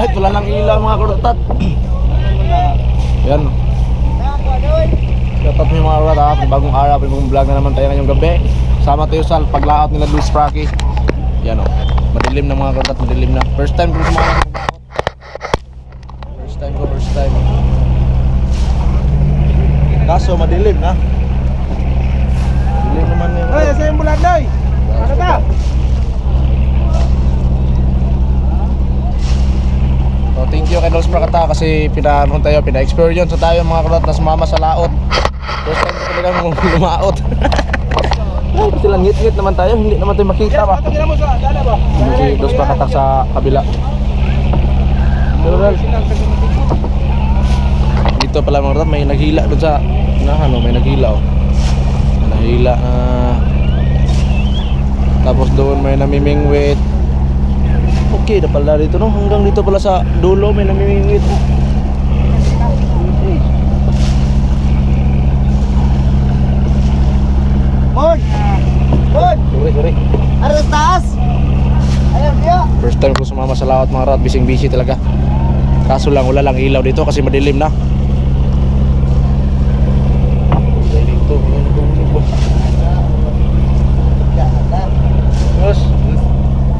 light, wala nang ilaw mga karutat. Yan. Shoutout mo mga karutat ha. Bagong araw, bagong vlog na naman tayo ngayong gabi. Sama tayo sa paglaot nila Luis Pracky. Yan o. Madilim na mga karutat, madilim na. First time ko sumama. First time. Kaso madilim na. Madilim naman yun. Ay, asa yung bulag doy? Ano ka? So, thank you kay Luis Pracky kasi pinaanoon tayo, pina-experience na tayo mga karutat na sumama sa laot. First time ko talagang lumaot. Ay, kasi lang ngit-ngit naman tayo, hindi naman tayo makita ba? Patingin mo sa dala ba? Si Luis Pracky sa kabila. Dito pala mga karutat, may naghila doon sa unahan, may naghila oh. May naghila na tapos doon may namimingwit. Okay na pala dito no, hanggang dito pala sa dulo may namimingwit. Mon! Mon! Sorry. Aras taas! Ayun dia! First time ko sumama sa laot mga karutat, busy talaga. Kaso lang wala lang ilaw dito kasi madilim na. Bos,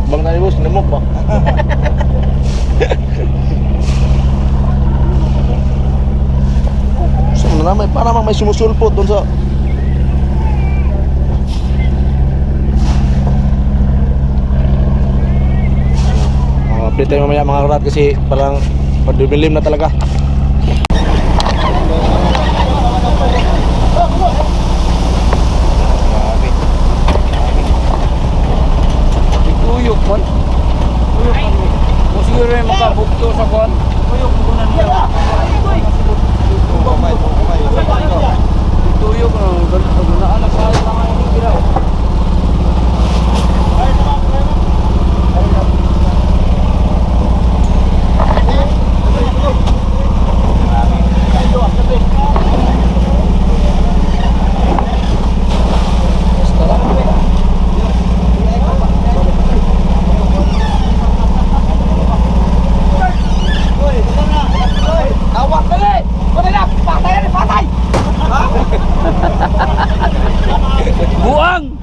bang tadi bos, nemok pak. Sebenarnya para namang may sumusulpot doon sa update tayo mamaya mga karutat kasi parang madilim na talaga. Tuyok kon. Tuyok kon. Mo siguro yung makabukto sa kon. Tuyok ko na niya. Tuyok na anak sa mga giraw. Buang!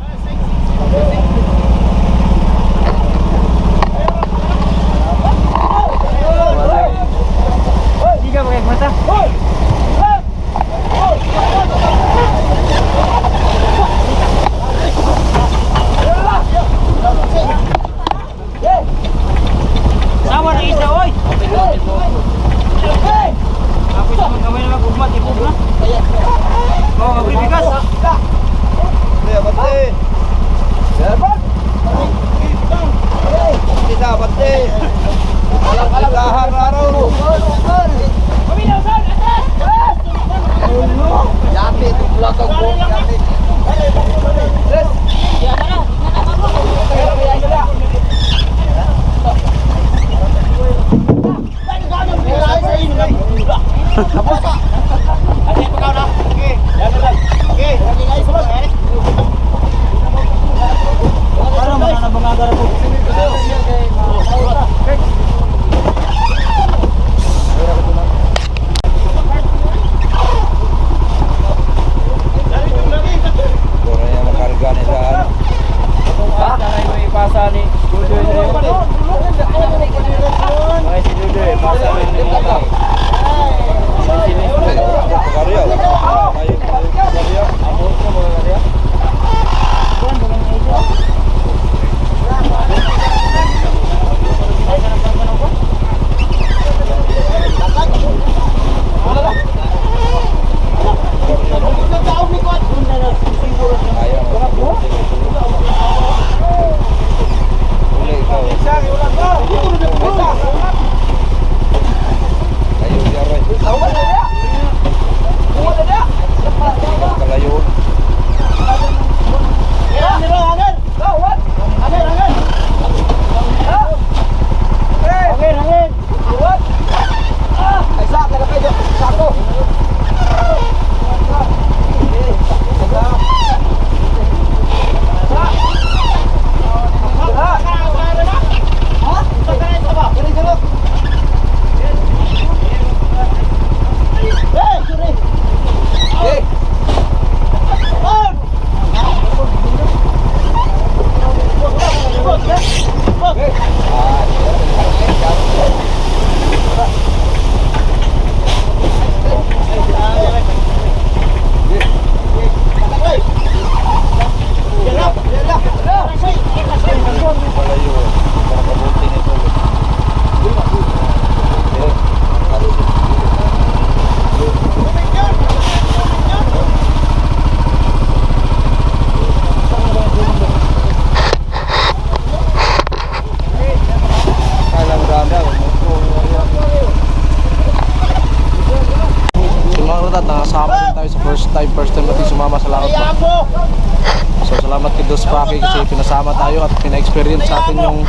pinasama tayo at pina-experience sa atin yung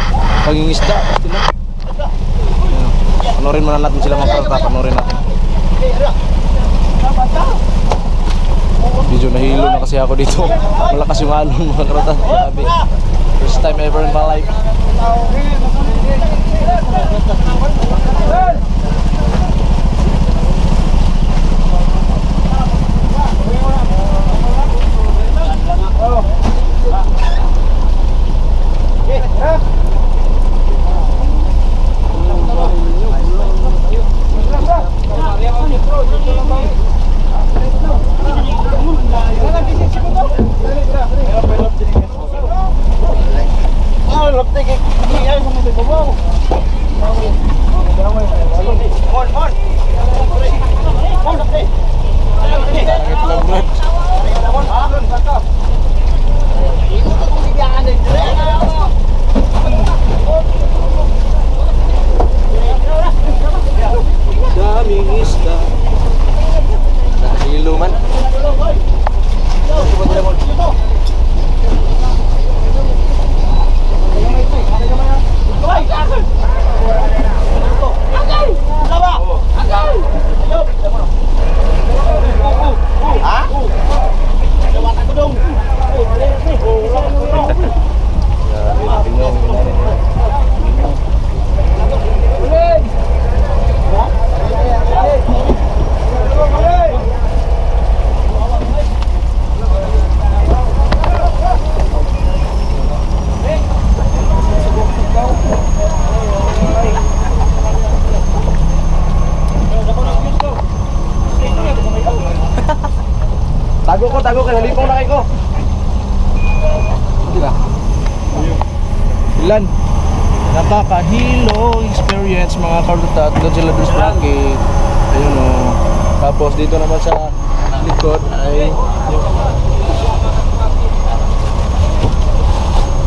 pangingisda. Sila. Panorin muna natin sila mga karota, panorin natin. Medyo nahilo na kasi ako dito. Malakas yung alon mga karota. Grabe. First time ever in my life. Daming isda. Nahilo man. Tago kayo, halipong na kayo. Diba? Ilan? Nakakahilo experience mga karota at doon sila doon sa bracket. Ayun o. Tapos dito naman sa likod ay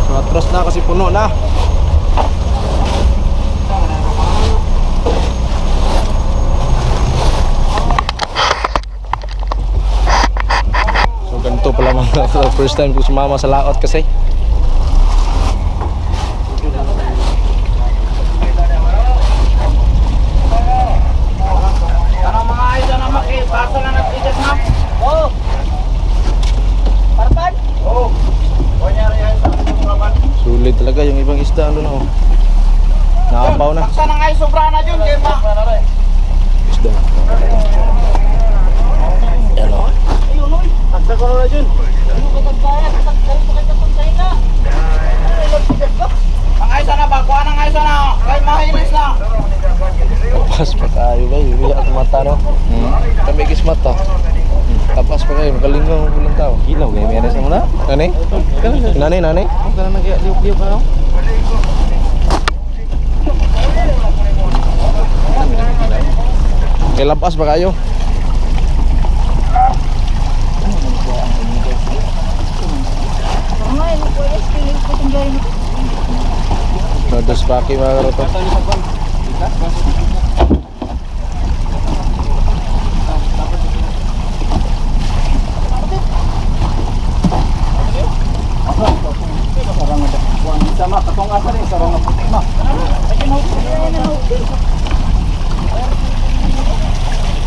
so atras na kasi puno na. Ganito pala mga first time ko sumama sa laot kasi Ano mga idol na makipasa na nag-igas ma'am? Oo. Parpan? Oo. sulit talaga yung ibang isda ano na oh. Naapaw na. Paksa na nga yung sobra na dyan, kaya ma. Isda. Yan o. Paksa ko na dyan. Ang ayos na ba? Kuha ng ayos na. Kahit mahinis na. Tapas pa tayo ba? Yung at mata no? Kami kismat to. Tapas pa kayo. Magaling mo pulang tao. Kilaw kayo, meron sa muna? Nanay? Nanay, nanay? Kailan nag-liw-liw ka no? Kay lampas pa kayo? Nodos paki mga karoto. Sama, katong asa rin, sarang na puti ma.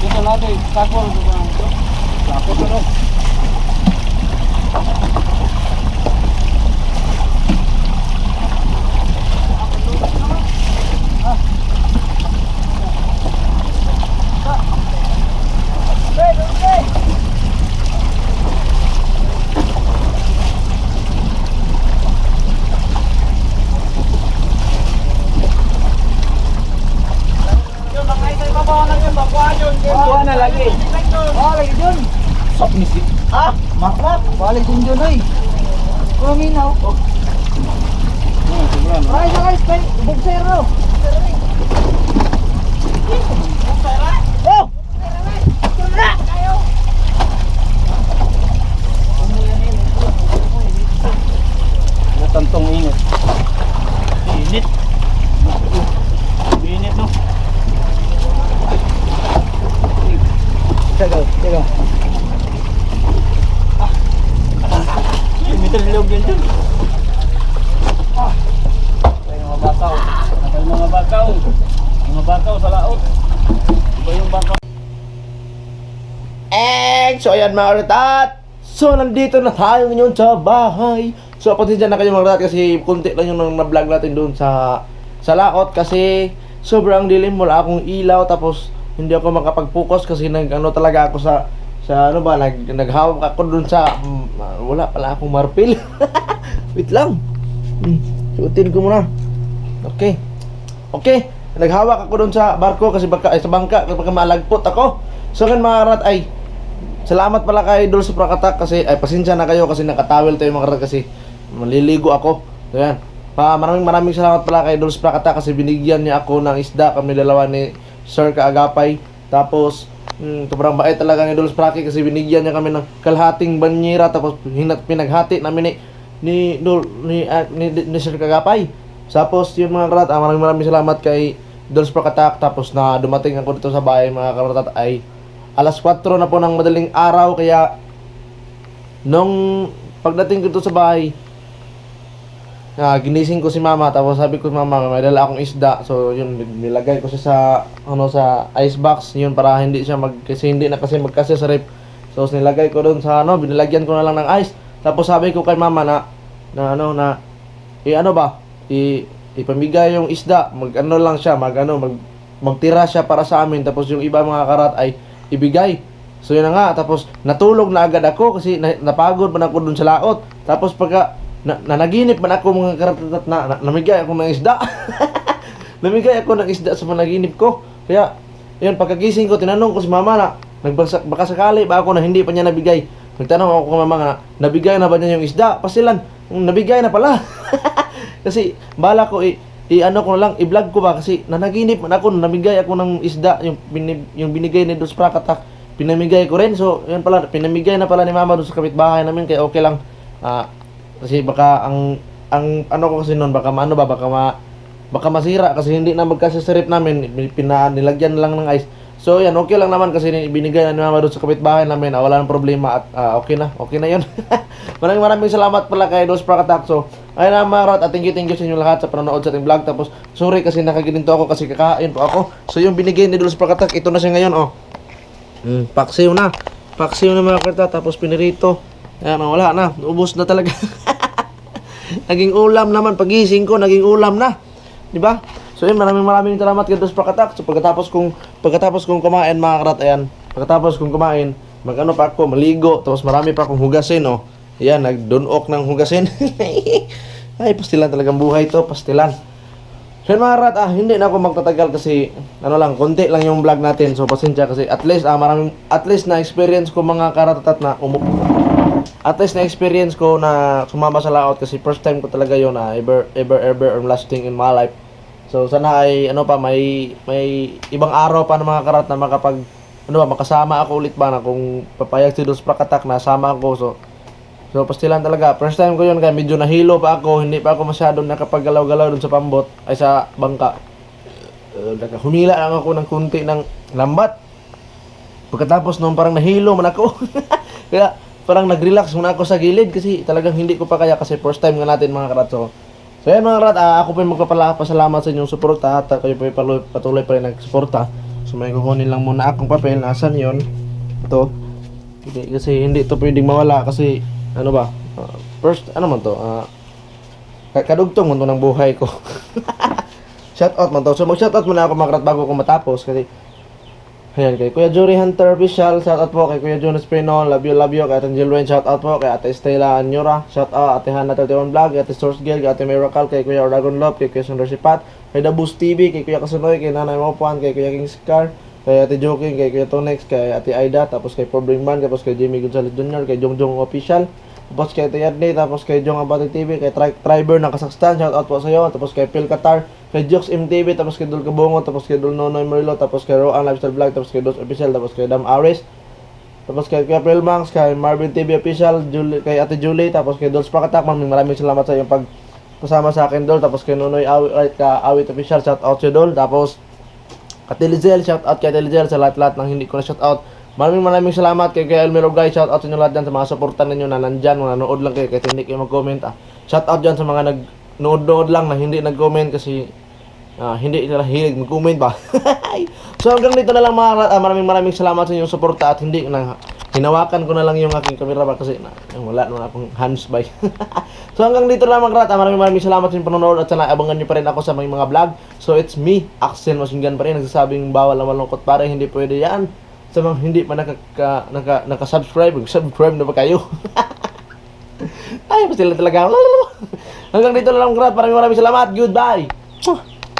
Dito natin, sakol. Sakol ito. Kuha na lagi. Lagi dun. Sok misik. Makmak. Balik din dun ay. Kuha minaw. Ay, sakay spike. Bugsero. Oh! Tantong init. Init. Init no. Teka. Meter log yan dun. bangkaw sa laot. Iba yung bangkaw. So ayan mga karatat. So nandito na tayo ngayon sa bahay. So pasensya na kayo mga karatat kasi kunti lang yung na-vlog natin doon sa laot kasi sobrang dilim, wala akong ilaw, tapos hindi ako makapag-focus kasi talaga ako sa naghawak ako doon sa wala pala akong marpil. Wait lang. Suotin ko muna. Okay. Naghawak ako doon sa barko kasi sa bangka kapag malagpot ako. So ngayon mga karat ay salamat pala kay Idol sa Prakatak kasi ay pasensya na kayo kasi nakatawel tayo mga karat kasi maliligo ako. So yan. Maraming salamat pala kay Idol sa Prakatak kasi binigyan niya ako ng isda, kami dalawa ni Sir Kaagapay. Tapos sobrang bait talaga ni Idol sa Prakatak kasi binigyan niya kami ng kalahating banyera, tapos pinaghati namin ni Sir Kaagapay. Tapos yun mga karat, maraming salamat kay Idol sa Prakatak. Tapos na dumating ako dito sa bahay mga karat ay alas 4 na po ng madaling araw, kaya nung pagdating ko dito sa bahay, ginising ko si mama, tapos sabi ko mama may dala akong isda. So yun, nilagay ko siya sa ice box yun para hindi siya kasi hindi na kasi magkasya sa rep. So nilagay ko doon sa binilagyan ko na lang ng ice. Tapos sabi ko kay mama na ipamigay yung isda, magtira siya para sa amin, tapos yung iba mga karat ay ibigay. So yun na nga, tapos natulog na agad ako kasi napagod man ako dun sa laot. Tapos pagka nanaginip man ako mga karat namigay ako ng isda. Namigay ako ng isda sa panaginip ko. Kaya yun, pagkagising ko tinanong ko si mama na baka sakali ba ako na hindi pa niya nabigay. Nagtanong ako kay mama na nabigay na ba niya yung isda? Pasilan, nabigay na pala. Kasi bala ko i-vlog ko ba kasi nanaginip man ako, namigay ako ng isda, yung binigay ni Dos Prakatak, pinamigay ko rin. So yun pala, pinamigay na pala ni mama doon sa kapitbahay namin, kaya okay lang. Kasi baka ang ko kasi noon baka masira kasi hindi na magkasya sa rep namin, nilagyan lang ng ice. So yan, okay lang naman kasi binigay na ni mama doon sa kapitbahay namin, wala nang problema at okay na yun. Maraming salamat pala kay Dos Prakatak. So ayun na mga karat, at thank you sa inyo lahat sa panonood sa ating vlog. Tapos sorry kasi nakagilinto ako kasi kakain po ako. So yung binigay ni Dos Prakatak, ito na siya ngayon paksiw na mga karat, tapos pinirito. Ayan, wala na, ubos na talaga. Naging ulam naman, pagising ko naging ulam na, di ba? So yun, maraming salamat kay Dos Prakatak. So pagkatapos kong kumain mga karat, ayan, pagkatapos kong kumain, pa ako, maligo, tapos marami pa akong hugasin, ayan, nagdunok ng hugasin. Ay, pastilan talagang buhay to, pastilan. So yun mga karat, hindi na ako magtatagal kasi konti lang yung vlog natin. So pasensya kasi at least na experience ko mga karatat na at least na experience ko na sumama sa laot kasi first time ko talaga yun ever or lasting in my life. So sana ay may ibang araw pa ng mga karat na makasama ako ulit ba na kung papayag si Dos Prakatak na sama ako. So pastilan talaga. First time ko yun kaya medyo nahilo pa ako, hindi pa ako masyadong nakapagalaw-galaw dun sa pambot ay sa bangka. Humila lang ako ng kunti ng lambat. Pagkatapos nung parang nahilo man ako. Kaya parang nag-relax muna ako sa gilid kasi talagang hindi ko pa kaya kasi first time nga natin mga karat. So yan mga karat, ako po yung magpapasalamat sa inyong suporta at kayo po yung patuloy pa rin nagsuporta. So may kukunin lang muna akong papel. Nasaan yun? Ito. Kasi hindi ito pwedeng mawala kasi first kadugtong mo ng buhay ko. Shoutout man to. So mag-shoutout muna ako mga karat bago ko matapos kasi ayan, kay Kuya Jory Hunter Official, shoutout po kay Kuya Jonas Prino, love you, kay Ate Angel Wayne, shoutout po kay Ate Estela Anyora, shoutout Ate Hannah 31 Vlog, kay Ate Source Girl, kay Ate Miracle, kay Kuya Dragon Love, kay Kuya Sundar Sipat, kay Dabus TV, kay Kuya Kasunoy, kay Nanay Mopuan, kay Kuya King Scar, kay Ate Joking, kay Kuya Tonex, kay Ate Aida, tapos kay Paul Bringman, tapos kay Jimmy Gonzalez Jr., kay Jongjong Official, tapos kay Ate Yadney, tapos kay Jong Abate TV, kay Triber ng Kazakhstan, shoutout po sa iyo, tapos kay Phil Qatar, kay Jokes MTV, tapos kay Dul Kabongo, tapos kay Dul Nonoy Marilo, tapos kay Roan Lifestyle Vlog, tapos kay Dos Official, tapos kay Dam Aris, tapos kay April Mangs, kay Marvin TV Official, kay Ate Julie, tapos kay Dos Prakatak. Maraming salamat sa iyong pagpasama sa akin Dol, tapos kay Nonoy Awit Official, shoutout sa Dol, tapos Ate Lizel, shoutout kay Ate Lizel sa lahat-lahat ng hindi ko na shoutout. Maraming salamat kay Elmero guys, shoutout sa inyo lahat dyan sa mga supportan ninyo na nandyan, mga nanood lang kayo kahit hindi kayo mag-comment. Shoutout dyan sa mga nag-nood lang na hindi nag-comment kasi hindi nila hilig mag-comment ba. So hanggang dito na lang mga karat. Maraming salamat sa inyong suporta at hindi na hinawakan ko na lang yung aking camera ba kasi wala naman akong hands by. So hanggang dito lang mga karat. Maraming salamat sa inyong panonood at sana abangan nyo pa rin ako sa mga vlog. So it's me, Axel Masingan pa rin, nagsasabing bawal na malungkot pare, hindi pwede yan. Sa mga hindi pa nakasubscribe, subscribe na ba kayo? Ay, pa sila talaga. Hanggang dito na lang mga karat. Maraming salamat. Goodbye.